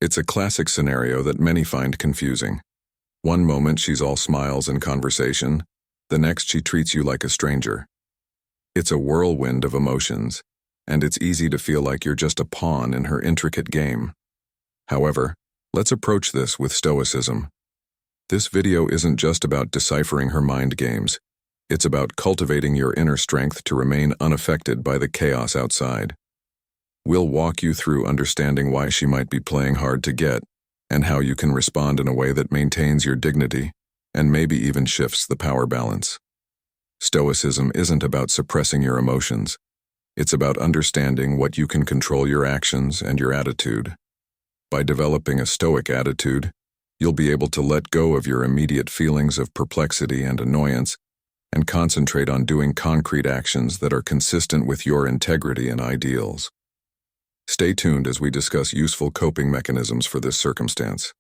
It's a classic scenario that many find confusing. One moment she's all smiles and conversation, the next she treats you like a stranger. It's a whirlwind of emotions, and it's easy to feel like you're just a pawn in her intricate game. However, let's approach this with stoicism. This video isn't just about deciphering her mind games. It's about cultivating your inner strength to remain unaffected by the chaos outside. We'll walk you through understanding why she might be playing hard to get, and how you can respond in a way that maintains your dignity, and maybe even shifts the power balance. Stoicism isn't about suppressing your emotions. It's about understanding what you can control your actions and your attitude. By developing a stoic attitude, you'll be able to let go of your immediate feelings of perplexity and annoyance and concentrate on doing concrete actions that are consistent with your integrity and ideals. Stay tuned as we discuss useful coping mechanisms for this circumstance.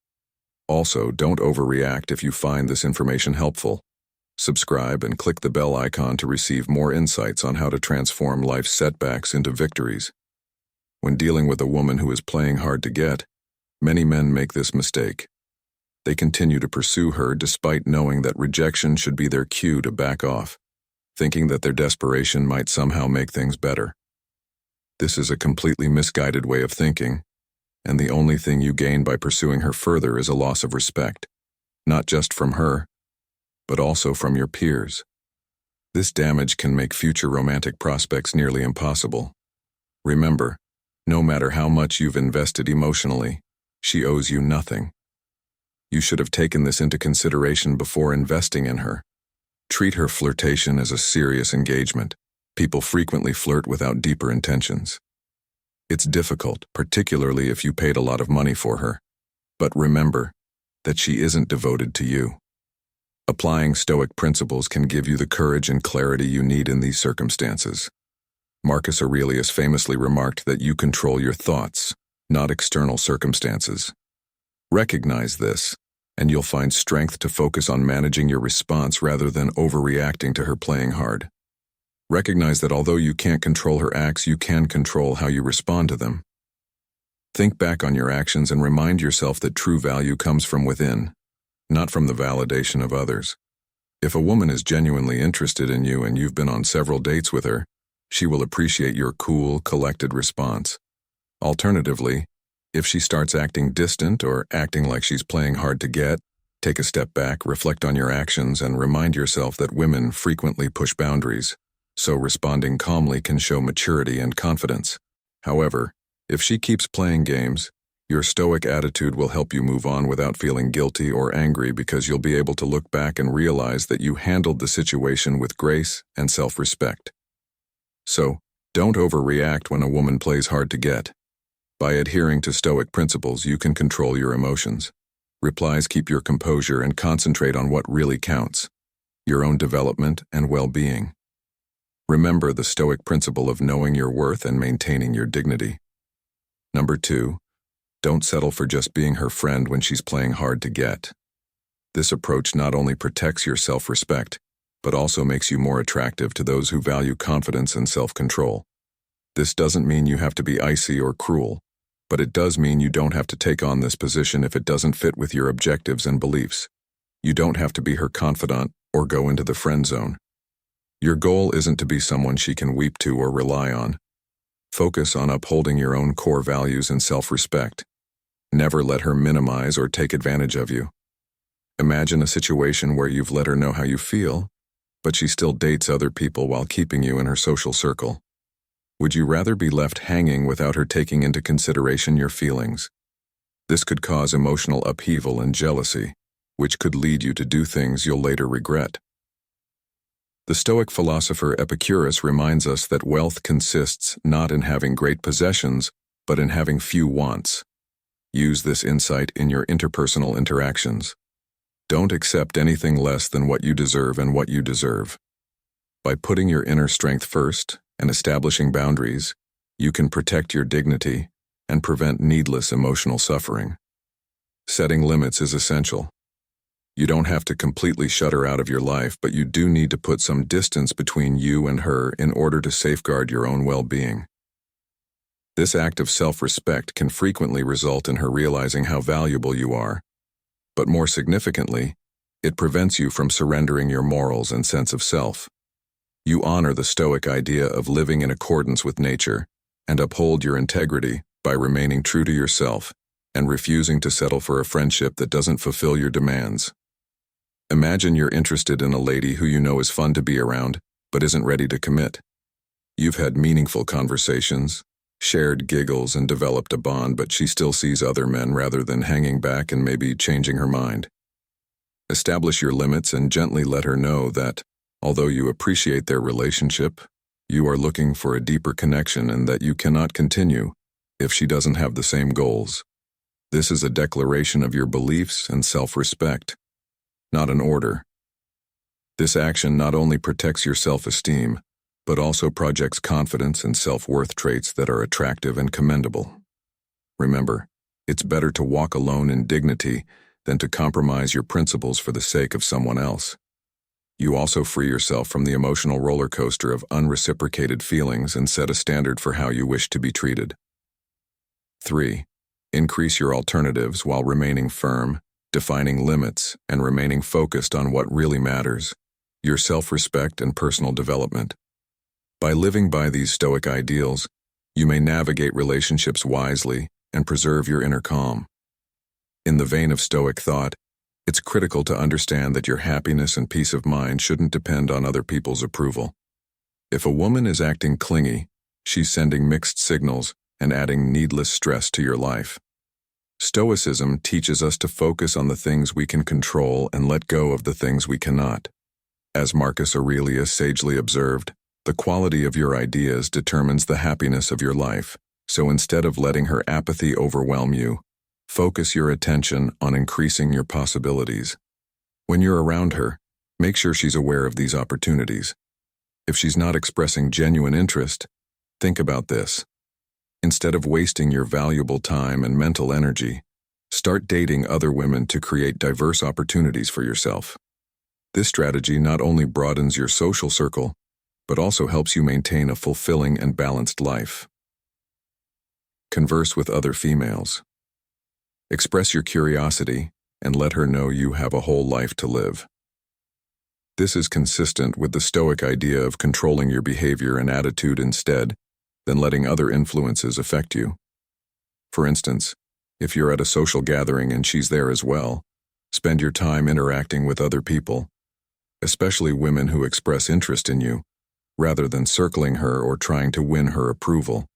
Also, don't overreact if you find this information helpful. Subscribe and click the bell icon to receive more insights on how to transform life's setbacks into victories. When dealing with a woman who is playing hard to get, many men make this mistake. They continue to pursue her despite knowing that rejection should be their cue to back off, thinking that their desperation might somehow make things better. This is a completely misguided way of thinking, and the only thing you gain by pursuing her further is a loss of respect, not just from her, but also from your peers. This damage can make future romantic prospects nearly impossible. Remember, no matter how much you've invested emotionally, she owes you nothing. You should have taken this into consideration before investing in her. Treat her flirtation as a serious engagement. People frequently flirt without deeper intentions. It's difficult, particularly if you paid a lot of money for her. But remember that she isn't devoted to you. Applying Stoic principles can give you the courage and clarity you need in these circumstances. Marcus Aurelius famously remarked that you control your thoughts, not external circumstances. Recognize this, and you'll find strength to focus on managing your response rather than overreacting to her playing hard. Recognize that although you can't control her acts, you can control how you respond to them. Think back on your actions and remind yourself that true value comes from within, not from the validation of others. If a woman is genuinely interested in you and you've been on several dates with her, she will appreciate your cool, collected response. Alternatively, if she starts acting distant or acting like she's playing hard to get, take a step back, reflect on your actions, and remind yourself that women frequently push boundaries, so responding calmly can show maturity and confidence. However, if she keeps playing games, your stoic attitude will help you move on without feeling guilty or angry because you'll be able to look back and realize that you handled the situation with grace and self-respect. So, don't overreact when a woman plays hard to get. By adhering to Stoic principles, you can control your emotions. Replies keep your composure and concentrate on what really counts: your own development and well-being. Remember the Stoic principle of knowing your worth and maintaining your dignity. Number 2, don't settle for just being her friend when she's playing hard to get. This approach not only protects your self-respect, but also makes you more attractive to those who value confidence and self-control. This doesn't mean you have to be icy or cruel, but it does mean you don't have to take on this position if it doesn't fit with your objectives and beliefs. You don't have to be her confidant or go into the friend zone. Your goal isn't to be someone she can weep to or rely on. Focus on upholding your own core values and self-respect. Never let her minimize or take advantage of you. Imagine a situation where you've let her know how you feel, but she still dates other people while keeping you in her social circle. Would you rather be left hanging without her taking into consideration your feelings? This could cause emotional upheaval and jealousy, which could lead you to do things you'll later regret. The Stoic philosopher Epicurus reminds us that wealth consists not in having great possessions, but in having few wants. Use this insight in your interpersonal interactions. Don't accept anything less than what you deserve and what you deserve. By putting your inner strength first and establishing boundaries, you can protect your dignity and prevent needless emotional suffering. Setting limits is essential. You don't have to completely shut her out of your life, but you do need to put some distance between you and her in order to safeguard your own well-being. This act of self-respect can frequently result in her realizing how valuable you are. But more significantly, it prevents you from surrendering your morals and sense of self. You honor the Stoic idea of living in accordance with nature and uphold your integrity by remaining true to yourself and refusing to settle for a friendship that doesn't fulfill your demands. Imagine you're interested in a lady who you know is fun to be around, but isn't ready to commit. You've had meaningful conversations, shared giggles, and developed a bond, but she still sees other men rather than hanging back and maybe changing her mind. Establish your limits and gently let her know that, although you appreciate their relationship, you are looking for a deeper connection and that you cannot continue if she doesn't have the same goals. This is a declaration of your beliefs and self-respect, not an order. This action not only protects your self-esteem, but also projects confidence and self-worth traits that are attractive and commendable. Remember, it's better to walk alone in dignity than to compromise your principles for the sake of someone else. You also free yourself from the emotional roller coaster of unreciprocated feelings and set a standard for how you wish to be treated. 3. Increase your alternatives while remaining firm, defining limits, and remaining focused on what really matters, your self-respect and personal development. By living by these Stoic ideals, you may navigate relationships wisely and preserve your inner calm. In the vein of Stoic thought, it's critical to understand that your happiness and peace of mind shouldn't depend on other people's approval. If a woman is acting clingy, she's sending mixed signals and adding needless stress to your life. Stoicism teaches us to focus on the things we can control and let go of the things we cannot. As Marcus Aurelius sagely observed, the quality of your ideas determines the happiness of your life, so instead of letting her apathy overwhelm you, focus your attention on increasing your possibilities. When you're around her, make sure she's aware of these opportunities. If she's not expressing genuine interest, think about this. Instead of wasting your valuable time and mental energy, start dating other women to create diverse opportunities for yourself. This strategy not only broadens your social circle, but also helps you maintain a fulfilling and balanced life. Converse with other females. Express your curiosity and let her know you have a whole life to live. This is consistent with the Stoic idea of controlling your behavior and attitude instead than letting other influences affect you. For instance, if you're at a social gathering and she's there as well, spend your time interacting with other people, especially women who express interest in you, rather than circling her or trying to win her approval.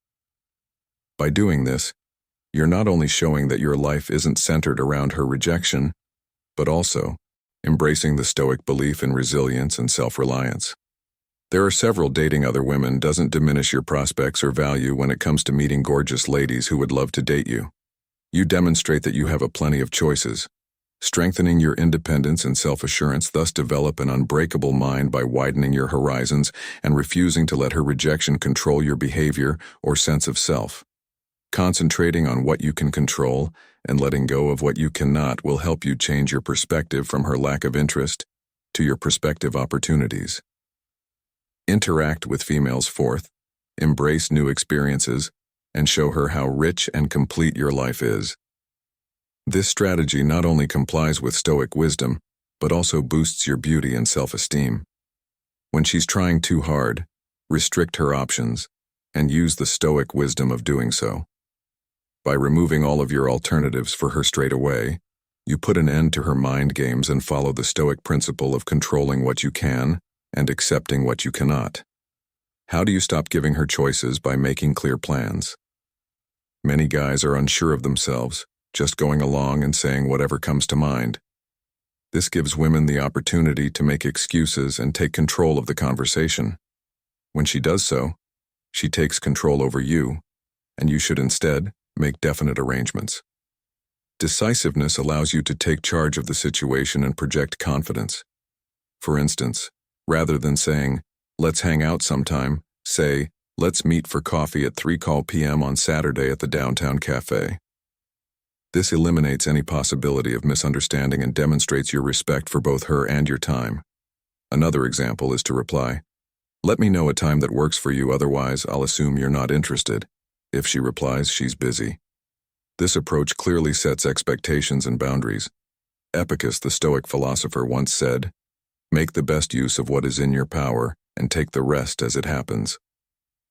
By doing this, you're not only showing that your life isn't centered around her rejection, but also embracing the Stoic belief in resilience and self-reliance. There are several dating other women doesn't diminish your prospects or value when it comes to meeting gorgeous ladies who would love to date you. You demonstrate that you have a plenty of choices. Strengthening your independence and self-assurance, thus develop an unbreakable mind by widening your horizons and refusing to let her rejection control your behavior or sense of self. Concentrating on what you can control and letting go of what you cannot will help you change your perspective from her lack of interest to your prospective opportunities. Interact with females. 4th, embrace new experiences and show her how rich and complete your life is. This strategy not only complies with Stoic wisdom, but also boosts your beauty and self-esteem. When she's trying too hard, restrict her options and use the Stoic wisdom of doing so. By removing all of your alternatives for her straight away, you put an end to her mind games and follow the Stoic principle of controlling what you can and accepting what you cannot. How do you stop giving her choices? By making clear plans. Many guys are unsure of themselves, just going along and saying whatever comes to mind. This gives women the opportunity to make excuses and take control of the conversation. When she does so, she takes control over you, and you should instead make definite arrangements. Decisiveness allows you to take charge of the situation and project confidence. For instance, rather than saying, "Let's hang out sometime," say, "Let's meet for coffee at 3 p.m. on Saturday at the downtown cafe." This eliminates any possibility of misunderstanding and demonstrates your respect for both her and your time. Another example is to reply, "Let me know a time that works for you, otherwise I'll assume you're not interested." If she replies, she's busy. This approach clearly sets expectations and boundaries. Epicus, the Stoic philosopher, once said, "Make the best use of what is in your power and take the rest as it happens."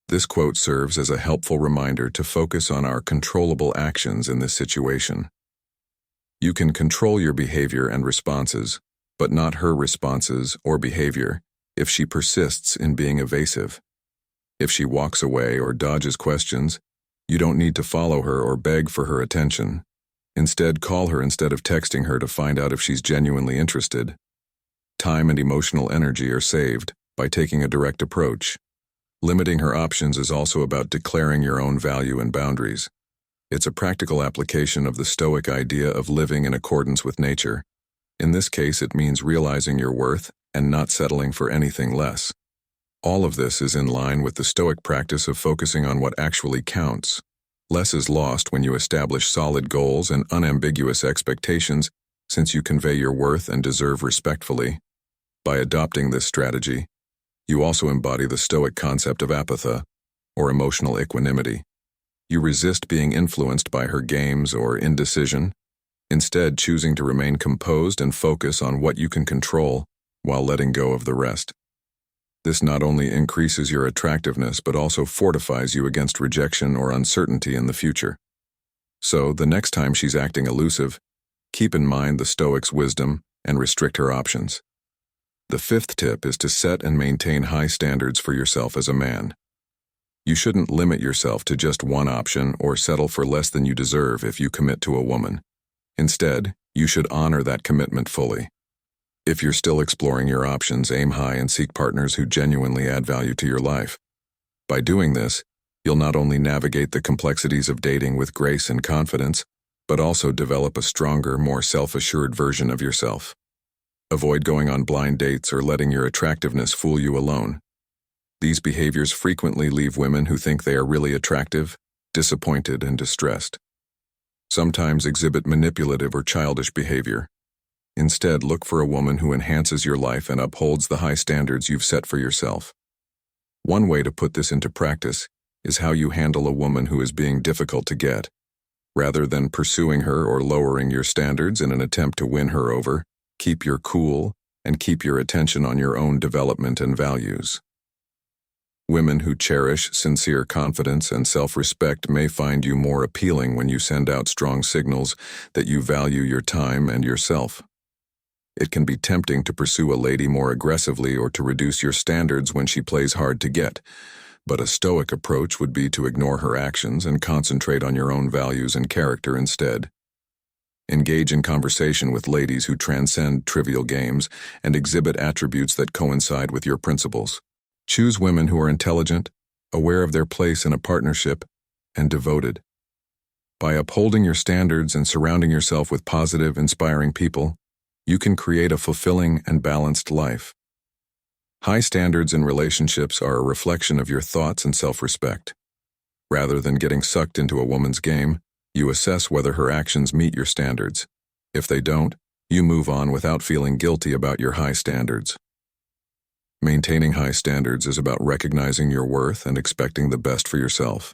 This quote serves as a helpful reminder to focus on our controllable actions in this situation. You can control your behavior and responses, but not her responses or behavior if she persists in being evasive. If she walks away or dodges questions, you don't need to follow her or beg for her attention. Instead, call her instead of texting her to find out if she's genuinely interested. Time and emotional energy are saved by taking a direct approach. Limiting her options is also about declaring your own value and boundaries. It's a practical application of the Stoic idea of living in accordance with nature. In this case, it means realizing your worth and not settling for anything less. All of this is in line with the Stoic practice of focusing on what actually counts. Less is lost when you establish solid goals and unambiguous expectations, since you convey your worth and deserve respectfully. By adopting this strategy, you also embody the Stoic concept of apatha, or emotional equanimity. You resist being influenced by her games or indecision, instead choosing to remain composed and focus on what you can control while letting go of the rest. This not only increases your attractiveness but also fortifies you against rejection or uncertainty in the future. So, the next time she's acting elusive, keep in mind the Stoics' wisdom and restrict her options. The fifth tip is to set and maintain high standards for yourself as a man. You shouldn't limit yourself to just one option or settle for less than you deserve if you commit to a woman. Instead, you should honor that commitment fully. If you're still exploring your options, aim high and seek partners who genuinely add value to your life. By doing this, you'll not only navigate the complexities of dating with grace and confidence, but also develop a stronger, more self-assured version of yourself. Avoid going on blind dates or letting your attractiveness fool you alone. These behaviors frequently leave women who think they are really attractive, disappointed, and distressed. Sometimes exhibit manipulative or childish behavior. Instead, look for a woman who enhances your life and upholds the high standards you've set for yourself. One way to put this into practice is how you handle a woman who is being difficult to get. Rather than pursuing her or lowering your standards in an attempt to win her over, keep your cool and keep your attention on your own development and values. Women who cherish sincere confidence and self-respect may find you more appealing when you send out strong signals that you value your time and yourself. It can be tempting to pursue a lady more aggressively or to reduce your standards when she plays hard to get, but a Stoic approach would be to ignore her actions and concentrate on your own values and character instead. Engage in conversation with ladies who transcend trivial games and exhibit attributes that coincide with your principles. Choose women who are intelligent, aware of their place in a partnership, and devoted. By upholding your standards and surrounding yourself with positive, inspiring people, you can create a fulfilling and balanced life. High standards in relationships are a reflection of your thoughts and self-respect. Rather than getting sucked into a woman's game, you assess whether her actions meet your standards. If they don't, you move on without feeling guilty about your high standards. Maintaining high standards is about recognizing your worth and expecting the best for yourself.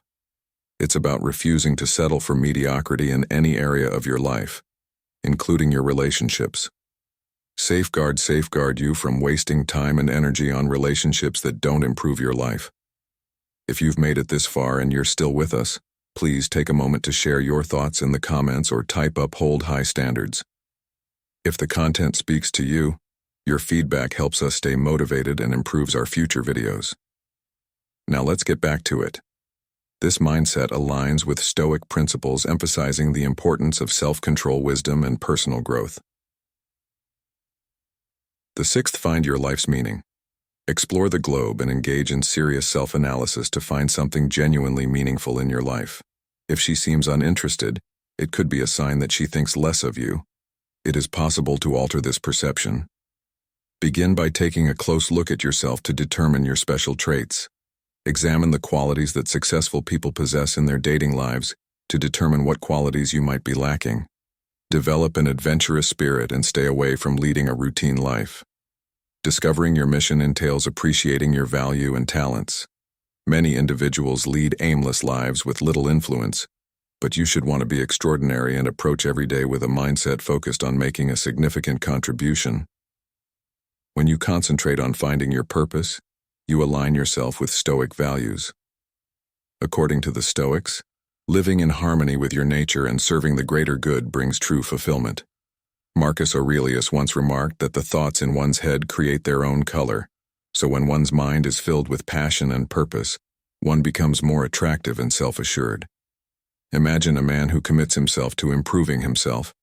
It's about refusing to settle for mediocrity in any area of your life, including your relationships. Safeguard you from wasting time and energy on relationships that don't improve your life. If you've made it this far and you're still with us, please take a moment to share your thoughts in the comments or type "Uphold high standards." If the content speaks to you, your feedback helps us stay motivated and improves our future videos. Now let's get back to it. This mindset aligns with Stoic principles emphasizing the importance of self-control, wisdom, and personal growth. The sixth, find your life's meaning. Explore the globe and engage in serious self-analysis to find something genuinely meaningful in your life. If she seems uninterested, it could be a sign that she thinks less of you. It is possible to alter this perception. Begin by taking a close look at yourself to determine your special traits. Examine the qualities that successful people possess in their dating lives to determine what qualities you might be lacking. Develop an adventurous spirit and stay away from leading a routine life. Discovering your mission entails appreciating your value and talents. Many individuals lead aimless lives with little influence, but you should want to be extraordinary and approach every day with a mindset focused on making a significant contribution. When you concentrate on finding your purpose, you align yourself with Stoic values. According to the Stoics, living in harmony with your nature and serving the greater good brings true fulfillment. Marcus Aurelius once remarked that the thoughts in one's head create their own color, so when one's mind is filled with passion and purpose, one becomes more attractive and self-assured. Imagine a man who commits himself to improving himself,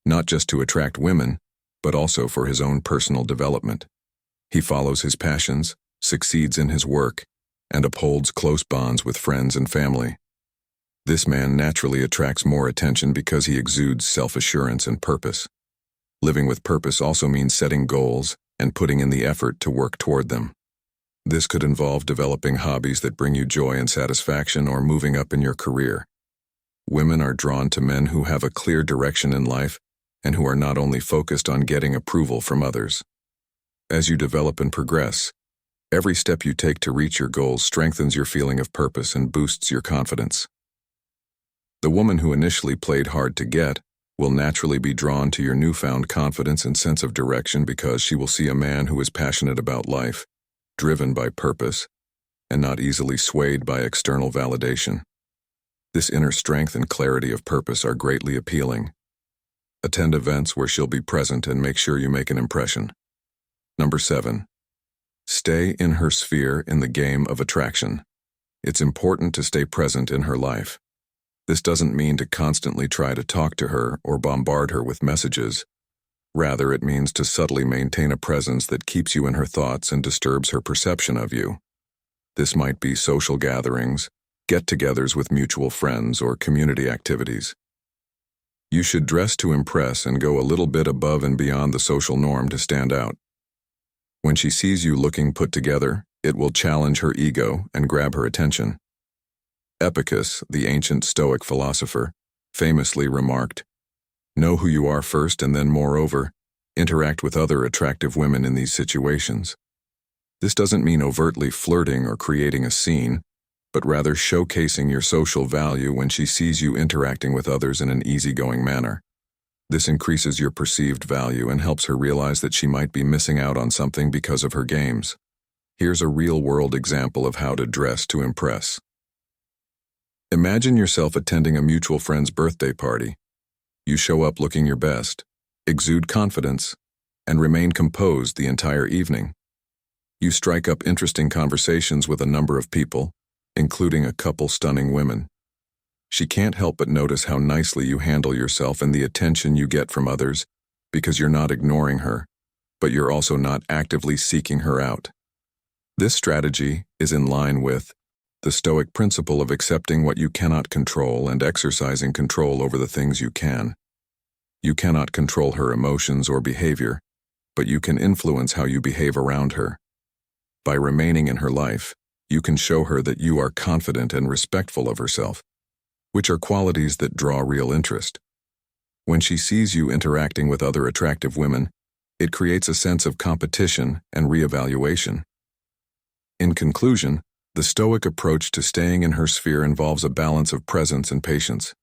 not just to attract women, but also for his own personal development. He follows his passions, succeeds in his work, and upholds close bonds with friends and family. This man naturally attracts more attention because he exudes self-assurance and purpose. Living with purpose also means setting goals and putting in the effort to work toward them. This could involve developing hobbies that bring you joy and satisfaction or moving up in your career. Women are drawn to men who have a clear direction in life and who are not only focused on getting approval from others. As you develop and progress, every step you take to reach your goals strengthens your feeling of purpose and boosts your confidence. The woman who initially played hard to get will naturally be drawn to your newfound confidence and sense of direction because she will see a man who is passionate about life, driven by purpose, and not easily swayed by external validation. This inner strength and clarity of purpose are greatly appealing. Attend events where she'll be present and make sure you make an impression. Number 7. Stay in her sphere in the game of attraction. It's important to stay present in her life. This doesn't mean to constantly try to talk to her or bombard her with messages. Rather, it means to subtly maintain a presence that keeps you in her thoughts and disturbs her perception of you. This might be social gatherings, get-togethers with mutual friends, or community activities. You should dress to impress and go a little bit above and beyond the social norm to stand out. When she sees you looking put together, it will challenge her ego and grab her attention. Epicus, the ancient Stoic philosopher, famously remarked, "Know who you are first and then, moreover, interact with other attractive women in these situations." This doesn't mean overtly flirting or creating a scene, but rather showcasing your social value when she sees you interacting with others in an easygoing manner. This increases your perceived value and helps her realize that she might be missing out on something because of her games. Here's a real-world example of how to dress to impress. Imagine yourself attending a mutual friend's birthday party. You show up looking your best, exude confidence, and remain composed the entire evening. You strike up interesting conversations with a number of people, including a couple stunning women. She can't help but notice how nicely you handle yourself and the attention you get from others, because you're not ignoring her, but you're also not actively seeking her out. This strategy is in line with the Stoic principle of accepting what you cannot control and exercising control over the things you can. You cannot control her emotions or behavior, but you can influence how you behave around her. By remaining in her life, you can show her that you are confident and respectful of herself, which are qualities that draw real interest. When she sees you interacting with other attractive women, it creates a sense of competition and reevaluation. In conclusion, the Stoic approach to staying in her sphere involves a balance of presence and patience.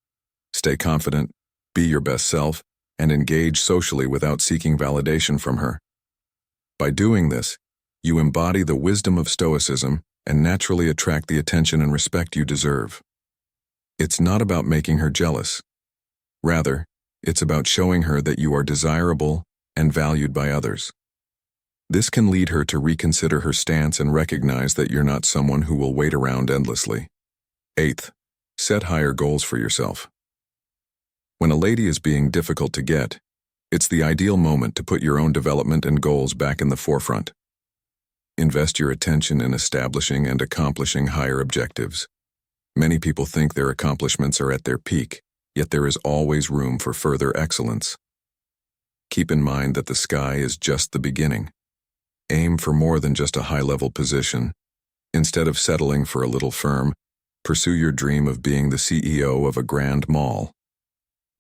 Stay confident, be your best self, and engage socially without seeking validation from her. By doing this, you embody the wisdom of Stoicism and naturally attract the attention and respect you deserve. It's not about making her jealous. Rather, it's about showing her that you are desirable and valued by others. This can lead her to reconsider her stance and recognize that you're not someone who will wait around endlessly. 8th, set higher goals for yourself. When a lady is being difficult to get, it's the ideal moment to put your own development and goals back in the forefront. Invest your attention in establishing and accomplishing higher objectives. Many people think their accomplishments are at their peak, yet there is always room for further excellence. Keep in mind that the sky is just the beginning. Aim for more than just a high-level position. Instead of settling for a little firm, pursue your dream of being the CEO of a grand mall.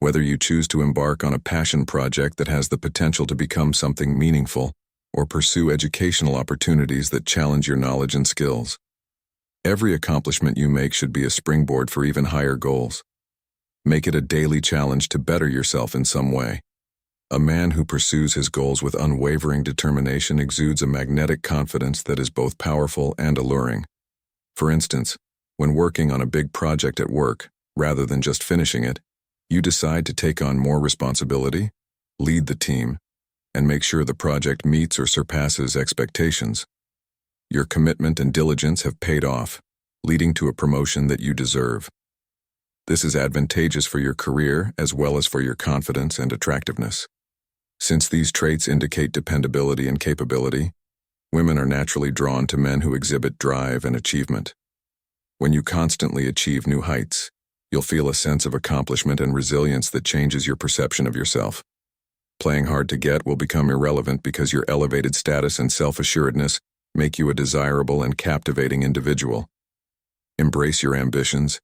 Whether you choose to embark on a passion project that has the potential to become something meaningful, or pursue educational opportunities that challenge your knowledge and skills, Every accomplishment you make should be a springboard for even higher goals. Make it a daily challenge to better yourself in some way. A man who pursues his goals with unwavering determination exudes a magnetic confidence that is both powerful and alluring. For instance, when working on a big project at work, rather than just finishing it, you decide to take on more responsibility, lead the team, and make sure the project meets or surpasses expectations. Your commitment and diligence have paid off, leading to a promotion that you deserve. This is advantageous for your career as well as for your confidence and attractiveness. Since these traits indicate dependability and capability, women are naturally drawn to men who exhibit drive and achievement. When you constantly achieve new heights, you'll feel a sense of accomplishment and resilience that changes your perception of yourself. Playing hard to get will become irrelevant because your elevated status and self-assuredness make you a desirable and captivating individual. Embrace your ambitions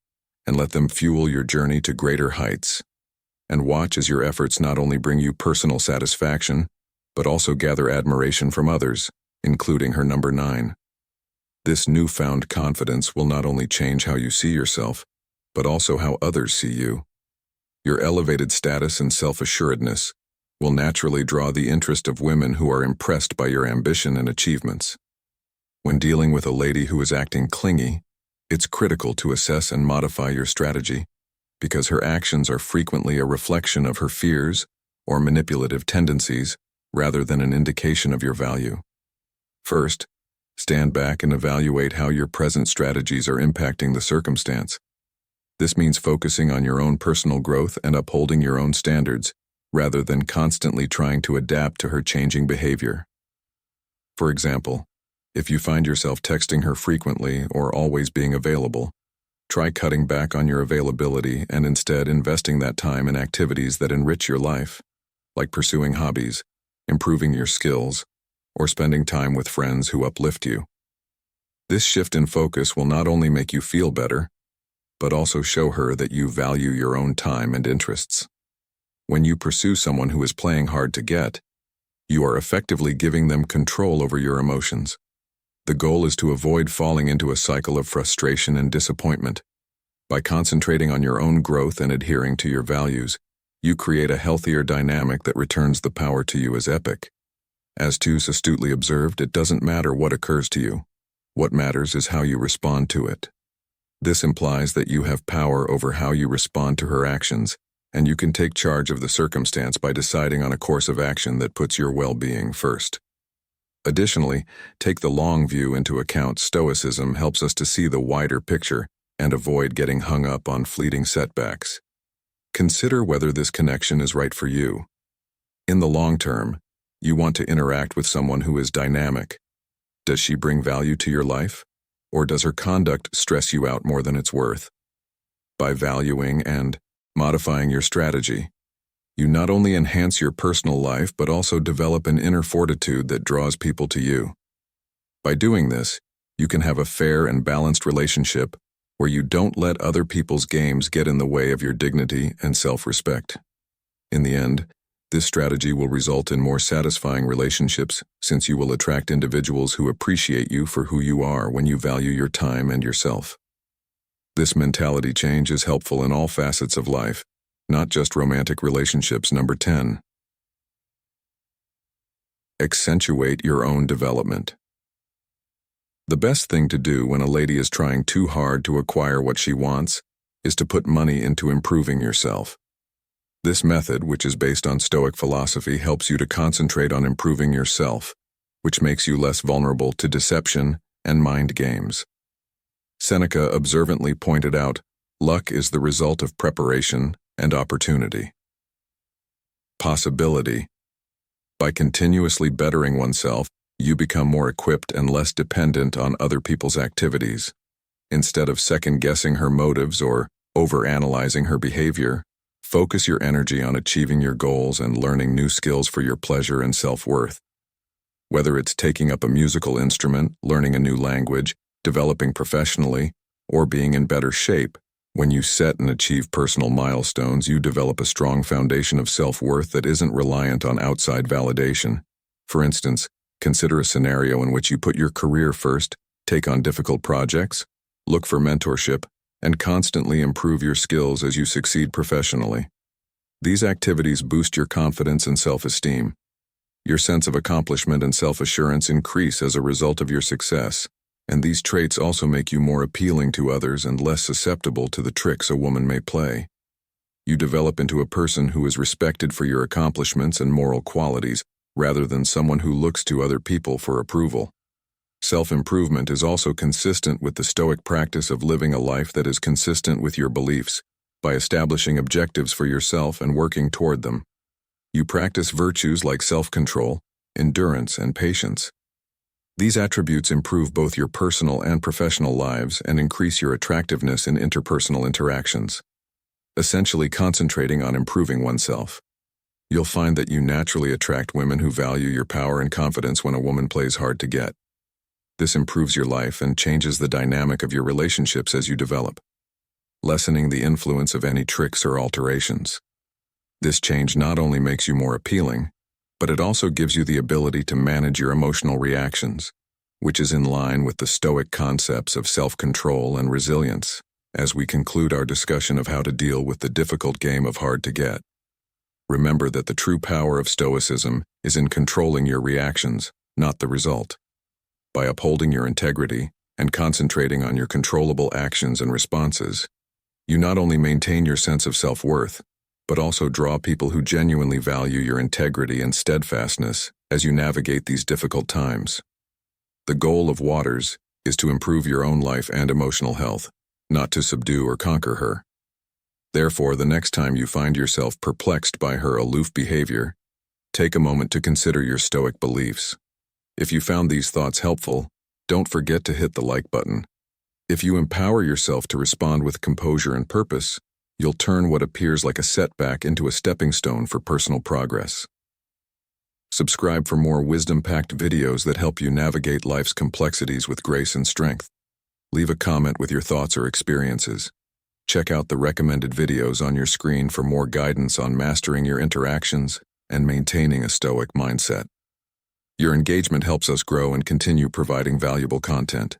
and let them fuel your journey to greater heights. And watch as your efforts not only bring you personal satisfaction, but also gather admiration from others, including her number 9. This newfound confidence will not only change how you see yourself, but also how others see you. Your elevated status and self-assuredness will naturally draw the interest of women who are impressed by your ambition and achievements. When dealing with a lady who is acting clingy, it's critical to assess and modify your strategy, because her actions are frequently a reflection of her fears or manipulative tendencies rather than an indication of your value. First, stand back and evaluate how your present strategies are impacting the circumstance. This means focusing on your own personal growth and upholding your own standards, rather than constantly trying to adapt to her changing behavior. For example, if you find yourself texting her frequently or always being available, try cutting back on your availability and instead investing that time in activities that enrich your life, like pursuing hobbies, improving your skills, or spending time with friends who uplift you. This shift in focus will not only make you feel better, but also show her that you value your own time and interests. When you pursue someone who is playing hard to get, you are effectively giving them control over your emotions. The goal is to avoid falling into a cycle of frustration and disappointment. By concentrating on your own growth and adhering to your values, you create a healthier dynamic that returns the power to you as epic. As Tews astutely observed, it doesn't matter what occurs to you. What matters is how you respond to it. This implies that you have power over how you respond to her actions, and you can take charge of the circumstance by deciding on a course of action that puts your well-being first. Additionally, take the long view into account. Stoicism helps us to see the wider picture and avoid getting hung up on fleeting setbacks. Consider whether this connection is right for you. In the long term, you want to interact with someone who is dynamic. Does she bring value to your life, or does her conduct stress you out more than it's worth? By valuing and modifying your strategy, you not only enhance your personal life but also develop an inner fortitude that draws people to you. By doing this, you can have a fair and balanced relationship where you don't let other people's games get in the way of your dignity and self-respect. In the end, this strategy will result in more satisfying relationships, since you will attract individuals who appreciate you for who you are when you value your time and yourself. This mentality change is helpful in all facets of life, not just romantic relationships. Number 10. Accentuate your own development. The best thing to do when a lady is trying too hard to acquire what she wants is to put money into improving yourself. This method, which is based on Stoic philosophy, helps you to concentrate on improving yourself, which makes you less vulnerable to deception and mind games. Seneca observantly pointed out, luck is the result of preparation and opportunity. Possibility. By continuously bettering oneself, you become more equipped and less dependent on other people's activities. Instead of second-guessing her motives or overanalyzing her behavior, focus your energy on achieving your goals and learning new skills for your pleasure and self-worth. Whether it's taking up a musical instrument, learning a new language, developing professionally, or being in better shape, when you set and achieve personal milestones, you develop a strong foundation of self-worth that isn't reliant on outside validation. For instance, consider a scenario in which you put your career first, take on difficult projects, look for mentorship, and constantly improve your skills as you succeed professionally. These activities boost your confidence and self-esteem. Your sense of accomplishment and self-assurance increase as a result of your success, and these traits also make you more appealing to others and less susceptible to the tricks a woman may play. You develop into a person who is respected for your accomplishments and moral qualities, rather than someone who looks to other people for approval. Self-improvement is also consistent with the Stoic practice of living a life that is consistent with your beliefs, by establishing objectives for yourself and working toward them. You practice virtues like self-control, endurance, and patience. These attributes improve both your personal and professional lives and increase your attractiveness in interpersonal interactions, essentially concentrating on improving oneself. You'll find that you naturally attract women who value your power and confidence when a woman plays hard to get. This improves your life and changes the dynamic of your relationships as you develop, lessening the influence of any tricks or alterations. This change not only makes you more appealing, but it also gives you the ability to manage your emotional reactions, which is in line with the Stoic concepts of self-control and resilience, as we conclude our discussion of how to deal with the difficult game of hard to get. Remember that the true power of Stoicism is in controlling your reactions, not the result. By upholding your integrity and concentrating on your controllable actions and responses, you not only maintain your sense of self-worth, but also draw people who genuinely value your integrity and steadfastness as you navigate these difficult times. The goal of Waters is to improve your own life and emotional health, not to subdue or conquer her. Therefore, the next time you find yourself perplexed by her aloof behavior, take a moment to consider your Stoic beliefs. If you found these thoughts helpful, don't forget to hit the like button. If you empower yourself to respond with composure and purpose, you'll turn what appears like a setback into a stepping stone for personal progress. Subscribe for more wisdom-packed videos that help you navigate life's complexities with grace and strength. Leave a comment with your thoughts or experiences. Check out the recommended videos on your screen for more guidance on mastering your interactions and maintaining a Stoic mindset. Your engagement helps us grow and continue providing valuable content.